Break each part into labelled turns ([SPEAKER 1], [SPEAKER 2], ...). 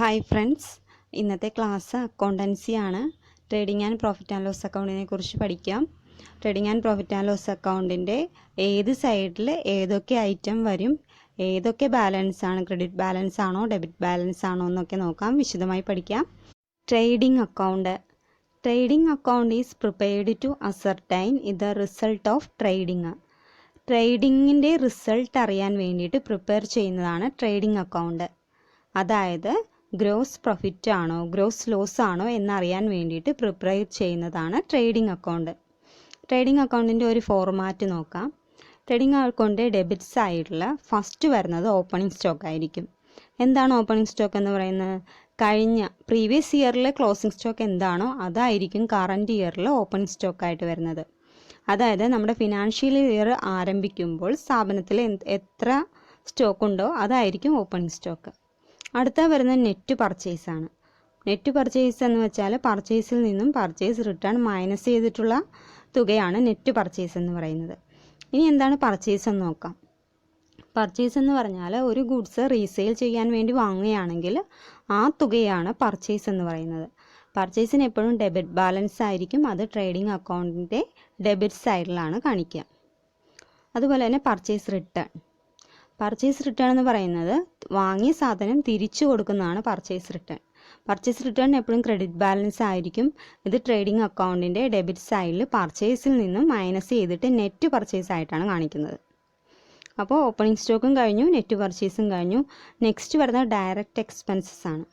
[SPEAKER 1] Hi friends, ഇന്നത്തെ class accountancy ആണ്. Trading and profit and loss അക്കൗണ്ടിനെ കുറിച്ച് പഠിക്കാം. Trading and profit and loss അക്കൗണ്ടിൻ്റെ ഏത് സൈഡിൽ ഏതൊക്കെ ഐറ്റം വരും, ഏതൊക്കെ ബാലൻസ് ആണ്, ക്രെഡിറ്റ് ബാലൻസ് ആണോ ഡെബിറ്റ് ബാലൻസ് ആണോ എന്നൊക്കെ നോക്കാം, വിശദമായി പഠിക്കാം. Trading account is prepared to ascertain the result of trading. ട്രേഡിങ്ങിൻ്റെ റിസൾട്ട് അറിയാൻ വേണ്ടിയിട്ട് പ്രിപ്പയർ ചെയ്യുന്നതാണ് ട്രേഡിംഗ് അക്കൗണ്ട്. അതായത് ഗ്രോസ് പ്രോഫിറ്റ് ആണോ ഗ്രോസ് ലോസ് ആണോ എന്നറിയാൻ വേണ്ടിയിട്ട് പ്രിപ്പയർ ചെയ്യുന്നതാണ് ട്രേഡിംഗ് അക്കൗണ്ട്. ട്രേഡിംഗ് അക്കൗണ്ടിൻ്റെ ഒരു ഫോർമാറ്റ് നോക്കാം. ട്രേഡിംഗ് അക്കൗണ്ടിൻ്റെ ഡെബിറ്റ് സൈഡിൽ ഫസ്റ്റ് വരുന്നത് ഓപ്പണിംഗ് സ്റ്റോക്ക് ആയിരിക്കും. എന്താണ് ഓപ്പണിംഗ് സ്റ്റോക്ക് എന്ന് പറയുന്നത്? കഴിഞ്ഞ പ്രീവിയസ് ഇയറിലെ ക്ലോസിംഗ് സ്റ്റോക്ക് എന്താണോ അതായിരിക്കും കറൻറ്റ് ഇയറിൽ ഓപ്പണിംഗ് സ്റ്റോക്കായിട്ട് വരുന്നത്. അതായത് നമ്മുടെ ഫിനാൻഷ്യൽ ഇയർ ആരംഭിക്കുമ്പോൾ സ്ഥാപനത്തിൽ എത്ര സ്റ്റോക്ക് ഉണ്ടോ അതായിരിക്കും ഓപ്പണിംഗ് സ്റ്റോക്ക്. അടുത്ത വരുന്ന നെറ്റ് പർച്ചേസ് ആണ്. നെറ്റ് പർച്ചേസ് എന്ന് വെച്ചാൽ പർച്ചേസിൽ നിന്നും പർച്ചേസ് റിട്ടേൺ മൈനസ് ചെയ്തിട്ടുള്ള തുകയാണ് നെറ്റ് പർച്ചേസ് എന്ന് പറയുന്നത്. ഇനി എന്താണ് പർച്ചേസ് എന്ന് നോക്കാം. പർച്ചേസ് എന്ന് പറഞ്ഞാൽ ഒരു ഗുഡ്സ് റീസെയിൽ ചെയ്യാൻ വേണ്ടി വാങ്ങുകയാണെങ്കിൽ ആ തുകയാണ് പർച്ചേസ് എന്ന് പറയുന്നത്. പർച്ചേസിന് എപ്പോഴും ഡെബിറ്റ് ബാലൻസ് ആയിരിക്കും. അത് ട്രേഡിംഗ് അക്കൗണ്ടിൻ്റെ ഡെബിറ്റ് സൈഡിലാണ് കാണിക്കുക. അതുപോലെ തന്നെ പർച്ചേസ് റിട്ടേൺ എന്ന് പറയുന്നത് വാങ്ങിയ സാധനം തിരിച്ചു കൊടുക്കുന്നതാണ് പർച്ചേസ് റിട്ടേൺ എപ്പോഴും ക്രെഡിറ്റ് ബാലൻസ് ആയിരിക്കും. ഇത് ട്രേഡിംഗ് അക്കൗണ്ടിൻ്റെ ഡെബിറ്റ് സൈഡിൽ പർച്ചേസിൽ നിന്നും മൈനസ് ചെയ്തിട്ട് നെറ്റ് പർച്ചേസ് ആയിട്ടാണ് കാണിക്കുന്നത്. അപ്പോൾ ഓപ്പണിംഗ് സ്റ്റോക്കും കഴിഞ്ഞു, നെറ്റ് പർച്ചേസും കഴിഞ്ഞു. നെക്സ്റ്റ് വരുന്നത് ഡയറക്റ്റ് എക്സ്പെൻസസ് ആണ്.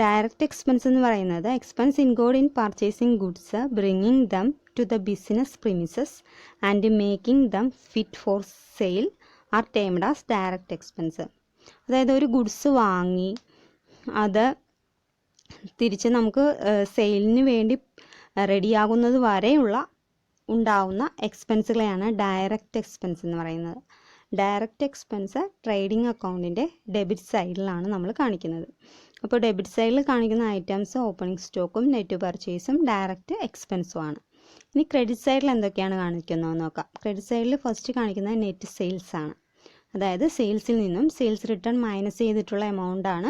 [SPEAKER 1] ഡയറക്റ്റ് എക്സ്പെൻസ് എന്ന് പറയുന്നത് expense include in purchasing goods, bringing them to the business premises and making them fit for sale are termed as direct expense. അതായത് ഒരു ഗുഡ്സ് വാങ്ങി അത് തിരിച്ച് നമുക്ക് സെയിലിന് വേണ്ടി റെഡിയാകുന്നത് വരെയുള്ള ഉണ്ടാവുന്ന എക്സ്പെൻസുകളെയാണ് ഡയറക്റ്റ് എക്സ്പെൻസ് എന്ന് പറയുന്നത്. ഡയറക്റ്റ് എക്സ്പെൻസ് ട്രേഡിംഗ് അക്കൗണ്ടിൻ്റെ ഡെബിറ്റ് സൈഡിലാണ് നമ്മൾ കാണിക്കുന്നത്. അപ്പോൾ ഡെബിറ്റ് സൈഡിൽ കാണിക്കുന്ന ഐറ്റംസ് ഓപ്പണിംഗ് സ്റ്റോക്കും നെറ്റ് പർച്ചേസും ഡയറക്റ്റ് എക്സ്പെൻസും ആണ്. ഇനി ക്രെഡിറ്റ് സൈഡിൽ എന്തൊക്കെയാണ് കാണിക്കുന്നതെന്ന് നോക്കാം. ക്രെഡിറ്റ് സൈഡിൽ ഫസ്റ്റ് കാണിക്കുന്നത് നെറ്റ് സെയിൽസ് ആണ്. അതായത് സെയിൽസിൽ നിന്നും സെയിൽസ് റിട്ടേൺ മൈനസ് ചെയ്തിട്ടുള്ള എമൗണ്ട് ആണ്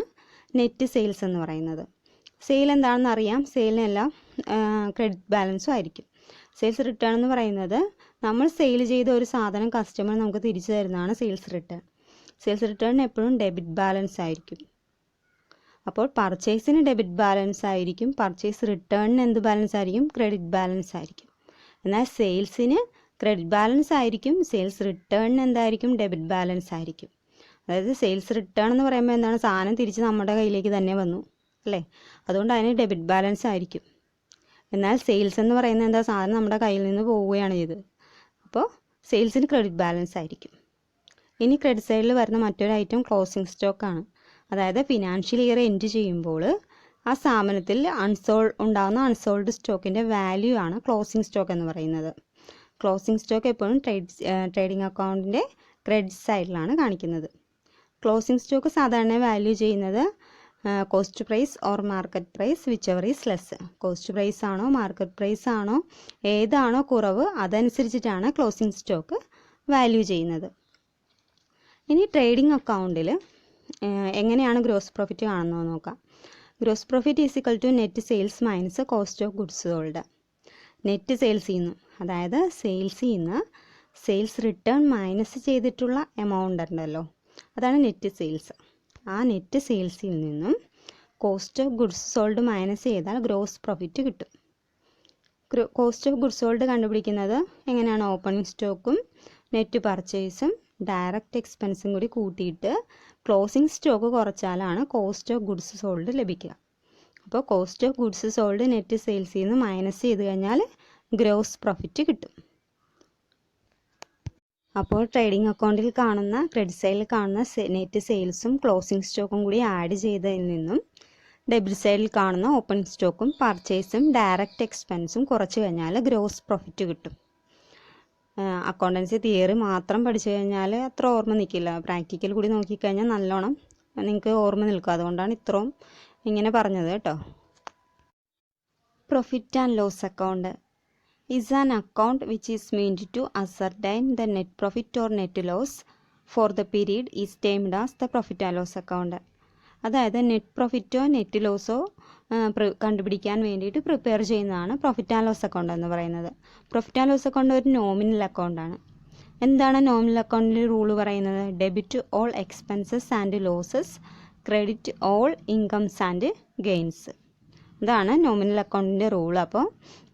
[SPEAKER 1] നെറ്റ് സെയിൽസ് എന്ന് പറയുന്നത്. സെയിൽ എന്താണെന്ന് അറിയാം. സെയിലിനെല്ലാം ക്രെഡിറ്റ് ബാലൻസും ആയിരിക്കും. സെയിൽസ് റിട്ടേൺ എന്ന് പറയുന്നത് നമ്മൾ സെയിൽ ചെയ്ത ഒരു സാധനം കസ്റ്റമർ നമുക്ക് തിരിച്ചു തരുന്നതാണ് സെയിൽസ് റിട്ടേൺ. സെയിൽസ് റിട്ടേൺ എപ്പോഴും ഡെബിറ്റ് ബാലൻസ് ആയിരിക്കും. അപ്പോൾ പർച്ചേസിന് ഡെബിറ്റ് ബാലൻസ് ആയിരിക്കും, പർച്ചേസ് റിട്ടേണിന് എന്ത് ബാലൻസ് ആയിരിക്കും? ക്രെഡിറ്റ് ബാലൻസ് ആയിരിക്കും. എന്നാൽ സെയിൽസിന് ക്രെഡിറ്റ് ബാലൻസ് ആയിരിക്കും, സെയിൽസ് റിട്ടേണിന് എന്തായിരിക്കും? ഡെബിറ്റ് ബാലൻസ് ആയിരിക്കും. അതായത് സെയിൽസ് റിട്ടേൺ എന്ന് പറയുമ്പോൾ എന്താണ്? സാധനം തിരിച്ച് നമ്മുടെ കയ്യിലേക്ക് തന്നെ വന്നു അല്ലേ, അതുകൊണ്ട് അതിന് ഡെബിറ്റ് ബാലൻസ് ആയിരിക്കും. എന്നാൽ സെയിൽസ് എന്ന് പറയുന്നത് എന്താ? സാധനം നമ്മുടെ കയ്യിൽ നിന്ന് പോവുകയാണ് ചെയ്തത്. അപ്പോൾ സെയിൽസിന് ക്രെഡിറ്റ് ബാലൻസ് ആയിരിക്കും. ഇനി ക്രെഡിറ്റ് സൈഡിൽ വരുന്ന മറ്റൊരു ഐറ്റം ക്ലോസിംഗ് സ്റ്റോക്കാണ്. അതായത് ഫിനാൻഷ്യൽ ഇയർ എൻഡ് ചെയ്യുമ്പോൾ ആ സ്ഥാപനത്തിൽ ഉണ്ടാകുന്ന അൺസോൾഡ് സ്റ്റോക്കിൻ്റെ വാല്യൂ ആണ് ക്ലോസിംഗ് സ്റ്റോക്ക് എന്ന് പറയുന്നത്. ക്ലോസിംഗ് സ്റ്റോക്ക് എപ്പോഴും ട്രേഡിംഗ് അക്കൗണ്ടിൻ്റെ ക്രെഡിറ്റ് സൈഡിലാണ് കാണിക്കുന്നത്. ക്ലോസിംഗ് സ്റ്റോക്ക് സാധാരണ വാല്യൂ ചെയ്യുന്നത് cost price or market price whichever is less. Cost price ആണോ മാർക്കറ്റ് പ്രൈസ് ആണോ ഏതാണോ കുറവ് അതനുസരിച്ചിട്ടാണ് ക്ലോസിംഗ് സ്റ്റോക്ക് വാല്യൂ ചെയ്യുന്നത്. ഇനി ട്രേഡിംഗ് അക്കൗണ്ടിൽ എങ്ങനെയാണ് ഗ്രോസ് പ്രോഫിറ്റ് കാണുന്നത് നോക്കാം. Gross profit is equal to net sales minus cost of goods sold. Net സെയിൽസിൽ നിന്ന്, അതായത് സെയിൽസിൽ നിന്ന് സെയിൽസ് റിട്ടേൺ മൈനസ് ചെയ്തിട്ടുള്ള എമൗണ്ട് ഉണ്ടല്ലോ, അതാണ് നെറ്റ് സെയിൽസ്. ആ നെറ്റ് സെയിൽസിൽ നിന്നും cost of goods sold minus ചെയ്താൽ ഗ്രോസ് പ്രോഫിറ്റ് കിട്ടും. കോസ്റ്റ് ഓഫ് ഗുഡ്സ് സോൾഡ് കണ്ടുപിടിക്കുന്നത് എങ്ങനെയാണ്? ഓപ്പണിംഗ് സ്റ്റോക്കും നെറ്റ് പർച്ചേസും ഡയറക്റ്റ് എക്സ്പെൻസും കൂടി കൂട്ടിയിട്ട് ക്ലോസിംഗ് സ്റ്റോക്ക് കുറച്ചാലാണ് കോസ്റ്റ് ഓഫ് ഗുഡ്സ് സോൾഡ് ലഭിക്കുക. അപ്പോൾ cost of goods sold net സെയിൽസിൽ നിന്ന് മൈനസ് ചെയ്ത് കഴിഞ്ഞാൽ ഗ്രോസ് പ്രോഫിറ്റ് കിട്ടും. അപ്പോൾ ട്രേഡിംഗ് അക്കൗണ്ടിൽ കാണുന്ന ക്രെഡിറ്റ് സൈഡിൽ കാണുന്ന നെറ്റ് സെയിൽസും ക്ലോസിംഗ് സ്റ്റോക്കും കൂടി ആഡ് ചെയ്തതിൽ നിന്നും ഡെബിറ്റ് സൈഡിൽ കാണുന്ന ഓപ്പണിംഗ് സ്റ്റോക്കും പർച്ചേസും ഡയറക്റ്റ് എക്സ്പെൻസും കുറച്ച് കഴിഞ്ഞാൽ ഗ്രോസ് പ്രോഫിറ്റ് കിട്ടും. അക്കൗണ്ടൻസി തിയറി മാത്രം പഠിച്ചു കഴിഞ്ഞാൽ അത്ര ഓർമ്മ നിൽക്കില്ല. പ്രാക്ടിക്കൽ കൂടി നോക്കിക്കഴിഞ്ഞാൽ നല്ലോണം നിങ്ങൾക്ക് ഓർമ്മ നിൽക്കും. അതുകൊണ്ടാണ് ഇത്രയും ഇങ്ങനെ പറഞ്ഞത് കേട്ടോ. Profit and loss account is an account which is meant to ascertain the net profit or net loss for the period is termed as the profit and loss account. അതായത് നെറ്റ് പ്രോഫിറ്റോ നെറ്റ് ലോസോ കണ്ടുപിടിക്കാൻ വേണ്ടിയിട്ട് prepare ചെയ്യുന്നതാണ് profit and loss account എന്ന് പറയുന്നത്. Profit and loss account ഒരു nominal അക്കൗണ്ടാണ്. എന്താണ് nominal അക്കൗണ്ടിൻ്റെ rule പറയുന്നത്? Debit all expenses and losses, credit all incomes and gains. ഇതാണ് നോമിനൽ അക്കൗണ്ടിൻ്റെ റൂൾ. അപ്പോൾ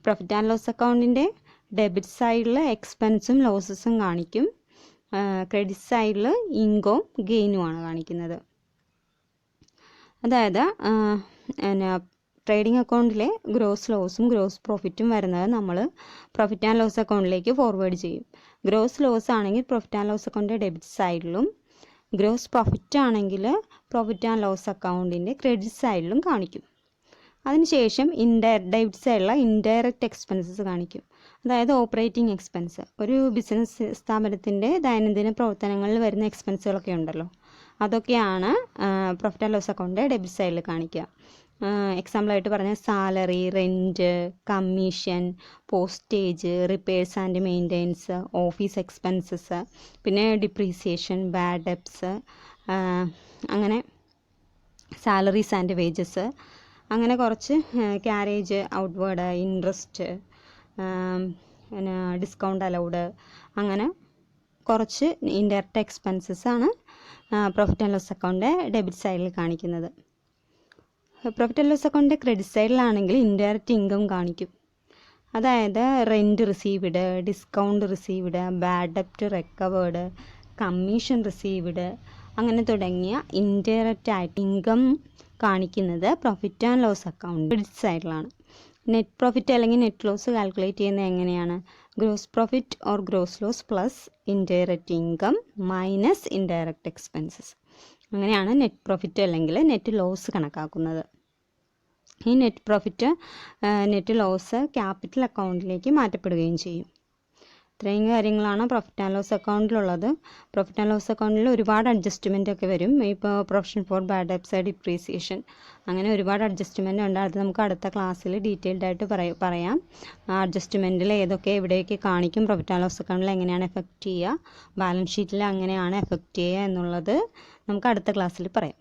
[SPEAKER 1] പ്രോഫിറ്റ് ആൻഡ് ലോസ് അക്കൗണ്ടിൻ്റെ ഡെബിറ്റ് സൈഡിൽ എക്സ്പെൻസും ലോസസും കാണിക്കും, ക്രെഡിറ്റ് സൈഡിൽ ഇൻകവും ഗെയിനുമാണ് കാണിക്കുന്നത്. അതായത് ട്രേഡിംഗ് അക്കൗണ്ടിലെ ഗ്രോസ് ലോസും ഗ്രോസ് പ്രോഫിറ്റും വരുന്നത് നമ്മൾ പ്രോഫിറ്റ് ആൻഡ് ലോസ് അക്കൗണ്ടിലേക്ക് ഫോർവേഡ് ചെയ്യും. ഗ്രോസ് ലോസ് ആണെങ്കിൽ പ്രോഫിറ്റ് ആൻഡ് ലോസ് അക്കൗണ്ടിൻ്റെ ഡെബിറ്റ് സൈഡിലും, ഗ്രോസ് പ്രോഫിറ്റ് ആണെങ്കിൽ പ്രോഫിറ്റ് ആൻഡ് ലോസ് അക്കൗണ്ടിൻ്റെ ക്രെഡിറ്റ് സൈഡിലും കാണിക്കും. അതിനുശേഷം ഡെബിറ്റ് സൈഡിലുള്ള ഇൻഡയറക്റ്റ് എക്സ്പെൻസസ് കാണിക്കും. അതായത് ഓപ്പറേറ്റിംഗ് എക്സ്പെൻസ്, ഒരു ബിസിനസ് സ്ഥാപനത്തിൻ്റെ ദൈനംദിന പ്രവർത്തനങ്ങളിൽ വരുന്ന എക്സ്പെൻസുകളൊക്കെ ഉണ്ടല്ലോ, അതൊക്കെയാണ് പ്രോഫിറ്റ് ആൻഡ് ലോസ് അക്കൗണ്ടിൻ്റെ ഡെബിറ്റ് സൈഡിൽ കാണിക്കുക. എക്സാമ്പിളായിട്ട് പറഞ്ഞാൽ salary, rent, commission, postage, repairs and maintenance, office expenses, പിന്നെ ഡിപ്രീസിയേഷൻ, ബാഡ് ഡെബ്റ്റ്സ്, അങ്ങനെ സാലറീസ് ആൻഡ് വേജസ്, അങ്ങനെ കുറച്ച് ക്യാരേജ് ഔട്ട്വേർഡ്, ഇൻട്രസ്റ്റ്, പിന്നെ ഡിസ്കൗണ്ട് അലൗഡ്, അങ്ങനെ കുറച്ച് ഇൻഡയറക്റ്റ് എക്സ്പെൻസസ് ആണ് പ്രോഫിറ്റ് ആൻഡ് ലോസ് അക്കൗണ്ടിൻ്റെ ഡെബിറ്റ് സൈഡിൽ കാണിക്കുന്നത്. പ്രോഫിറ്റ് ആൻഡ് ലോസ് അക്കൗണ്ടിൻ്റെ ക്രെഡിറ്റ് സൈഡിലാണെങ്കിൽ ഇൻഡയറക്റ്റ് ഇൻകം കാണിക്കും. അതായത് rent received, discount received, bad ഡെബ്റ്റ് റിക്കവേർഡ്, കമ്മീഷൻ റിസീവ്ഡ്, അങ്ങനെ തുടങ്ങിയ ഇൻഡയറക്റ്റ് ആയിട്ട് ഇൻകം കാണിക്കുന്നത് profit and loss account credit സൈഡിലാണ്. നെറ്റ് പ്രോഫിറ്റ് അല്ലെങ്കിൽ നെറ്റ് ലോസ് കാൽക്കുലേറ്റ് ചെയ്യുന്നത് എങ്ങനെയാണ്? Gross profit or gross loss plus indirect income minus indirect expenses. അങ്ങനെയാണ് നെറ്റ് പ്രോഫിറ്റ് അല്ലെങ്കിൽ നെറ്റ് ലോസ് കണക്കാക്കുന്നത്. ഈ net profit net loss capital അക്കൗണ്ടിലേക്ക് മാറ്റപ്പെടുകയും ചെയ്യും. ഇത്രയും കാര്യങ്ങളാണ് പ്രോഫിറ്റ് ആൻഡ് ലോസ് അക്കൗണ്ടിലുള്ളത്. പ്രോഫിറ്റ് ആൻഡ് ലോസ് അക്കൗണ്ടിൽ ഒരുപാട് അഡ്ജസ്റ്റ്മെൻ്റ് ഒക്കെ വരും. ഇപ്പോൾ provision for bad debts, depreciation, അങ്ങനെ ഒരുപാട് അഡ്ജസ്റ്റ്മെൻ്റ് ഉണ്ട്. അത് നമുക്ക് അടുത്ത ക്ലാസ്സിൽ ഡീറ്റെയിൽഡ് ആയിട്ട് പറയാം. അഡ്ജസ്റ്റ്മെൻറ്റിൽ ഏതൊക്കെ എവിടെയൊക്കെ കാണിക്കും, പ്രോഫിറ്റ് ആൻഡ് ലോസ് അക്കൗണ്ടിൽ എങ്ങനെയാണ് എഫക്റ്റ് ചെയ്യുക, ബാലൻസ് ഷീറ്റിൽ എങ്ങനെയാണ് എഫക്റ്റ് ചെയ്യുക എന്നുള്ളത് നമുക്ക് അടുത്ത ക്ലാസ്സിൽ പറയാം.